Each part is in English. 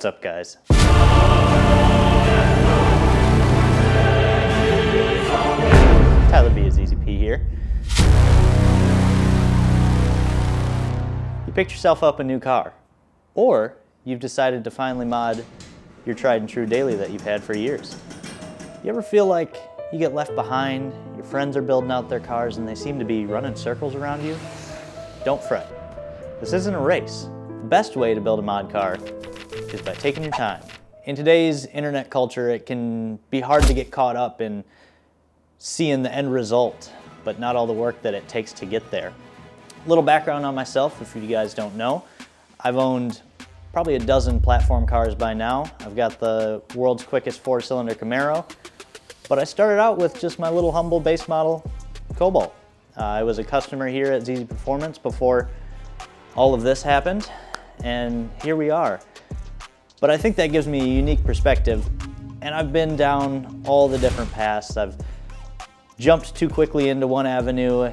What's up, guys? Tyler B is ZZP here. You picked yourself up a new car, or you've decided to finally mod your tried and true daily that you've had for years. You ever feel like you get left behind, your friends are building out their cars and they seem to be running circles around you? Don't fret. This isn't a race. The best way to build a mod car is by taking your time. In today's internet culture, it can be hard to get caught up in seeing the end result, but not all the work that it takes to get there. A little background on myself, if you guys don't know. I've owned probably a dozen platform cars by now. I've got the world's quickest 4-cylinder Camaro, but I started out with just my little humble base model Cobalt. I was a customer here at ZZPerformance before all of this happened, and here we are. But I think that gives me a unique perspective, and I've been down all the different paths. I've jumped too quickly into one avenue,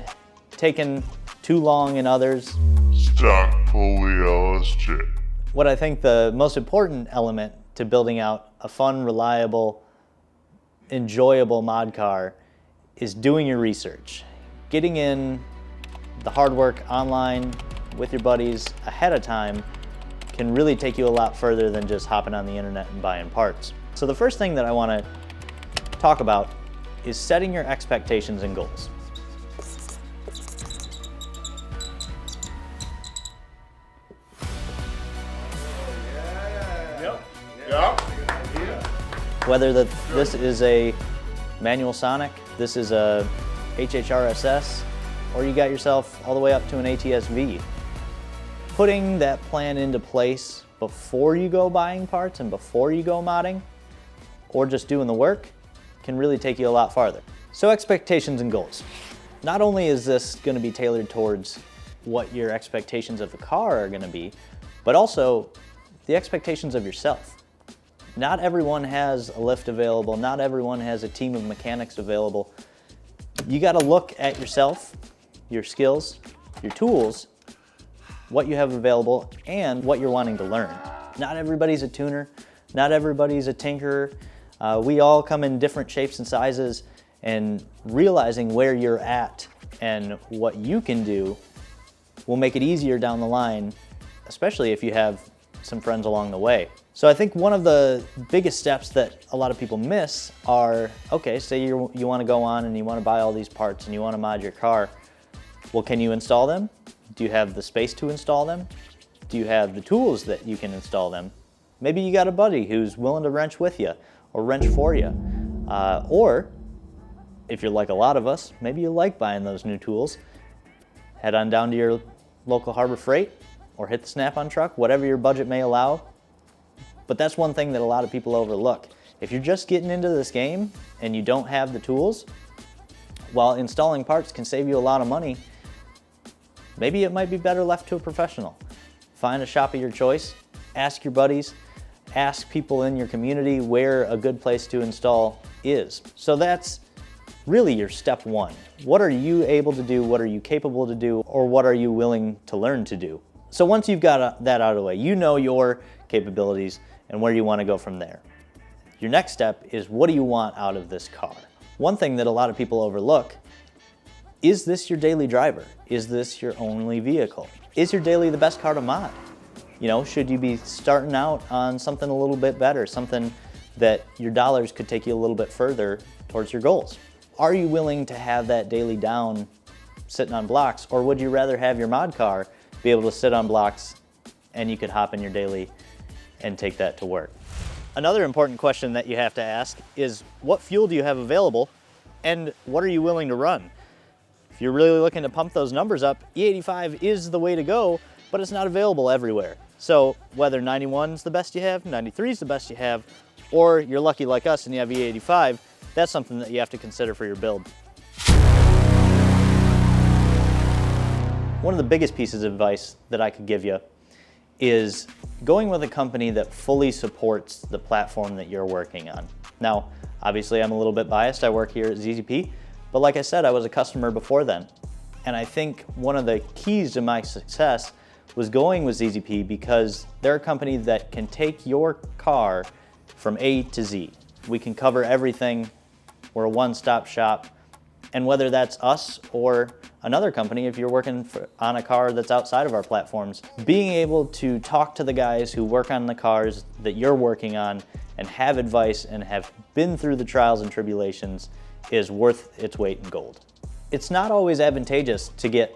taken too long in others. Stock polio shit. What I think the most important element to building out a fun, reliable, enjoyable mod car is doing your research. Getting in the hard work online with your buddies ahead of time can really take you a lot further than just hopping on the internet and buying parts. So the first thing that I want to talk about is setting your expectations and goals. Yep. Whether this is a manual Sonic, this is a HHRSS, or you got yourself all the way up to an ATS-V. Putting that plan into place before you go buying parts and before you go modding, or just doing the work, can really take you a lot farther. So expectations and goals. Not only is this going to be tailored towards what your expectations of the car are going to be, but also the expectations of yourself. Not everyone has a lift available, not everyone has a team of mechanics available. You got to look at yourself, your skills, your tools, what you have available, and what you're wanting to learn. Not everybody's a tuner, not everybody's a tinkerer. We all come in different shapes and sizes, and realizing where you're at and what you can do will make it easier down the line, especially if you have some friends along the way. So I think one of the biggest steps that a lot of people miss are, okay, say you want to go on and you want to buy all these parts and you want to mod your car. Well, can you install them? Do you have the space to install them? Do you have the tools that you can install them? Maybe you got a buddy who's willing to wrench with you or wrench for you. Or if you're like a lot of us, maybe you like buying those new tools. Head on down to your local Harbor Freight or hit the Snap-on truck, whatever your budget may allow. But that's one thing that a lot of people overlook. If you're just getting into this game and you don't have the tools, while installing parts can save you a lot of money, maybe it might be better left to a professional. Find a shop of your choice, ask your buddies, ask people in your community where a good place to install is. So that's really your step one. What are you able to do? What are you capable to do? Or what are you willing to learn to do? So once you've got that out of the way, you know your capabilities and where you want to go from there. Your next step is, what do you want out of this car? One thing that a lot of people overlook, is this your daily driver? Is this your only vehicle? Is your daily the best car to mod? You know, should you be starting out on something a little bit better, something that your dollars could take you a little bit further towards your goals? Are you willing to have that daily down sitting on blocks, or would you rather have your mod car be able to sit on blocks and you could hop in your daily and take that to work? Another important question that you have to ask is, what fuel do you have available and what are you willing to run? If you're really looking to pump those numbers up, E85 is the way to go, but it's not available everywhere. So whether 91 is the best you have, 93 is the best you have, or you're lucky like us and you have E85, that's something that you have to consider for your build. One of the biggest pieces of advice that I could give you is going with a company that fully supports the platform that you're working on. Now, obviously I'm a little bit biased. I work here at ZZP, but like I said, I was a customer before then. And I think one of the keys to my success was going with ZZP because they're a company that can take your car from A to Z. We can cover everything. We're a one-stop shop. And whether that's us or another company, if you're working on a car that's outside of our platforms, being able to talk to the guys who work on the cars that you're working on and have advice and have been through the trials and tribulations is worth its weight in gold. It's not always advantageous to get,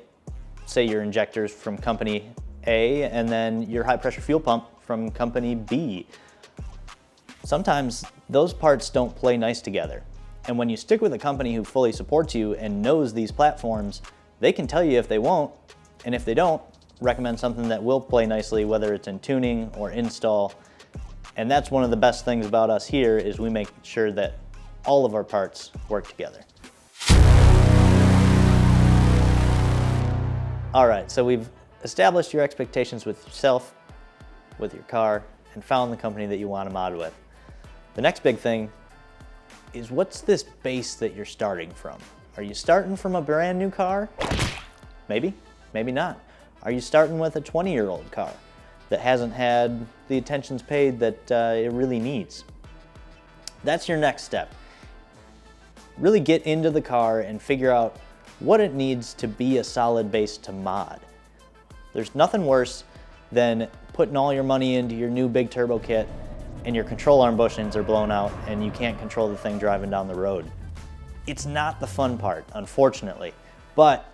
say, your injectors from company A and then your high pressure fuel pump from company B. Sometimes those parts don't play nice together. And when you stick with a company who fully supports you and knows these platforms, they can tell you if they won't, and if they don't, recommend something that will play nicely, whether it's in tuning or install. And that's one of the best things about us here is we make sure that all of our parts work together. All right, so we've established your expectations with yourself, with your car, and found the company that you want to mod with. The next big thing is, what's this base that you're starting from? Are you starting from a brand new car? Maybe, maybe not. Are you starting with a 20-year-old car that hasn't had the attentions paid that it really needs? That's your next step. Really get into the car and figure out what it needs to be a solid base to mod. There's nothing worse than putting all your money into your new big turbo kit and your control arm bushings are blown out and you can't control the thing driving down the road. It's not the fun part, unfortunately, but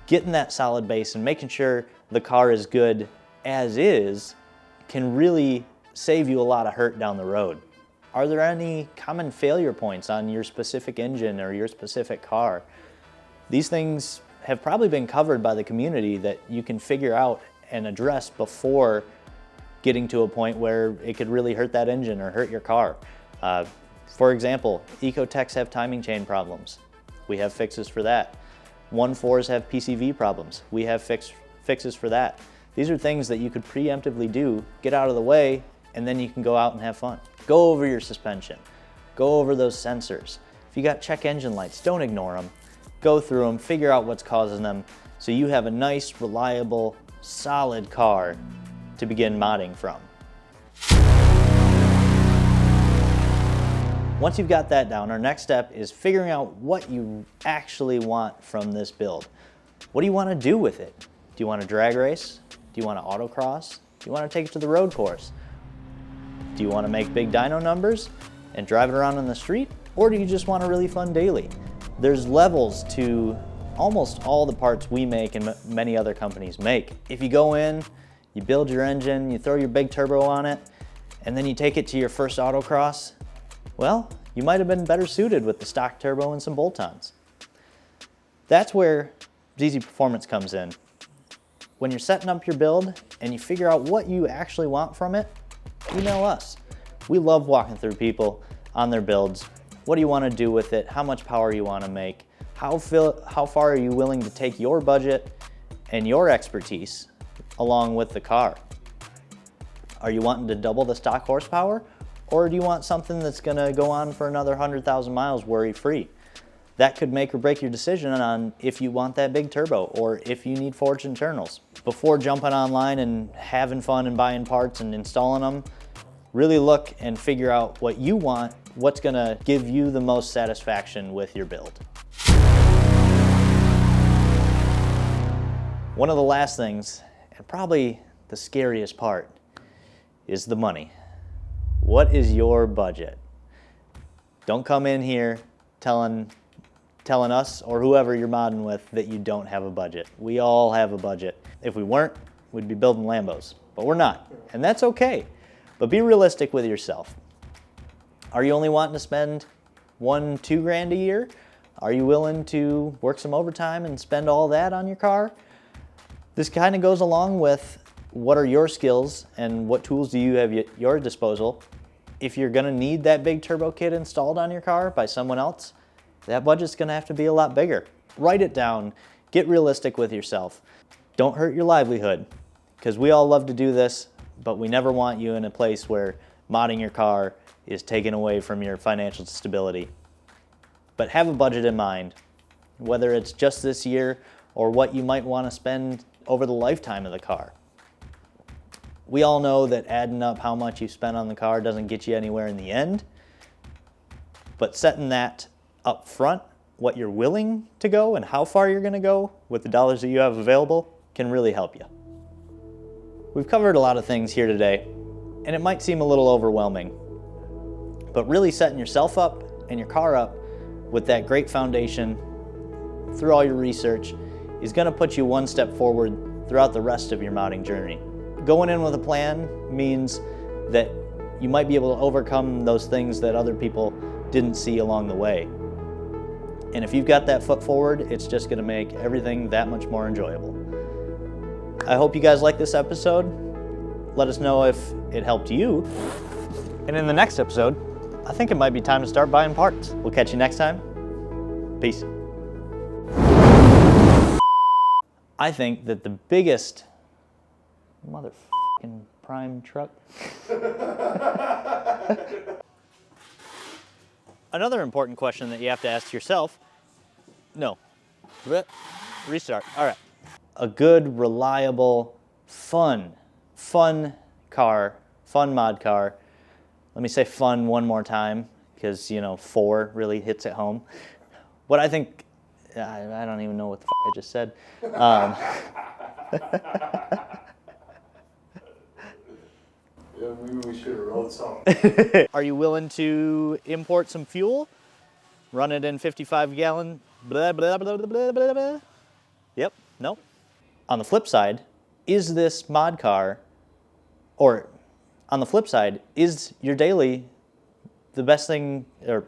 getting that solid base and making sure the car is good as is can really save you a lot of hurt down the road. Are there any common failure points on your specific engine or your specific car? These things have probably been covered by the community that you can figure out and address before getting to a point where it could really hurt that engine or hurt your car. For example, Ecotecs have timing chain problems. We have fixes for that. 1.4s have PCV problems. We have fixes for that. These are things that you could preemptively do, get out of the way, and then you can go out and have fun. Go over your suspension. Go over those sensors. If you got check engine lights, don't ignore them. Go through them, figure out what's causing them, so you have a nice, reliable, solid car to begin modding from. Once you've got that down, our next step is figuring out what you actually want from this build. What do you want to do with it? Do you want to drag race? Do you want to autocross? Do you want to take it to the road course? Do you want to make big dyno numbers and drive it around on the street? Or do you just want a really fun daily? There's levels to almost all the parts we make and many other companies make. If you go in, you build your engine, you throw your big turbo on it, and then you take it to your first autocross, well, you might have been better suited with the stock turbo and some bolt-ons. That's where ZZPerformance comes in. When you're setting up your build and you figure out what you actually want from it, email us. We love walking through people on their builds. What do you want to do with it? How much power you want to make? How far are you willing to take your budget and your expertise along with the car? Are you wanting to double the stock horsepower? Or do you want something that's going to go on for another 100,000 miles worry-free? That could make or break your decision on if you want that big turbo or if you need forged internals. Before jumping online and having fun and buying parts and installing them, really look and figure out what you want, what's going to give you the most satisfaction with your build. One of the last things, and probably the scariest part, is the money. What is your budget? Don't come in here telling us or whoever you're modding with that you don't have a budget. We all have a budget. If we weren't, we'd be building Lambos, but we're not, and that's okay. But be realistic with yourself. Are you only wanting to spend $2 grand a year? Are you willing to work some overtime and spend all that on your car? This kind of goes along with what are your skills and what tools do you have at your disposal. If you're gonna need that big turbo kit installed on your car by someone else, that budget's gonna have to be a lot bigger. Write it down, get realistic with yourself. Don't hurt your livelihood, because we all love to do this, but we never want you in a place where modding your car is taken away from your financial stability. But have a budget in mind, whether it's just this year or what you might want to spend over the lifetime of the car. We all know that adding up how much you spent on the car doesn't get you anywhere in the end, but setting that up front, what you're willing to go and how far you're gonna go with the dollars that you have available can really help you. We've covered a lot of things here today, and it might seem a little overwhelming, but really setting yourself up and your car up with that great foundation through all your research is gonna put you one step forward throughout the rest of your modding journey. Going in with a plan means that you might be able to overcome those things that other people didn't see along the way. And if you've got that foot forward, it's just gonna make everything that much more enjoyable. I hope you guys like this episode. Let us know if it helped you. And in the next episode, I think it might be time to start buying parts. We'll catch you next time. Peace. I think that the biggest motherfucking prime truck. Another important question that you have to ask yourself. No. Restart. All right. A good, reliable, fun car, fun mod car. Let me say fun one more time because, you know, 4 really hits it home. What I think, I don't even know what the I just said. Yeah, maybe we should have wrote something. Are you willing to import some fuel? Run it in 55-gallon, blah, blah, blah, blah, blah, blah, blah. Yep, nope. On the flip side, is this mod car, or on the flip side, is your daily the best thing, or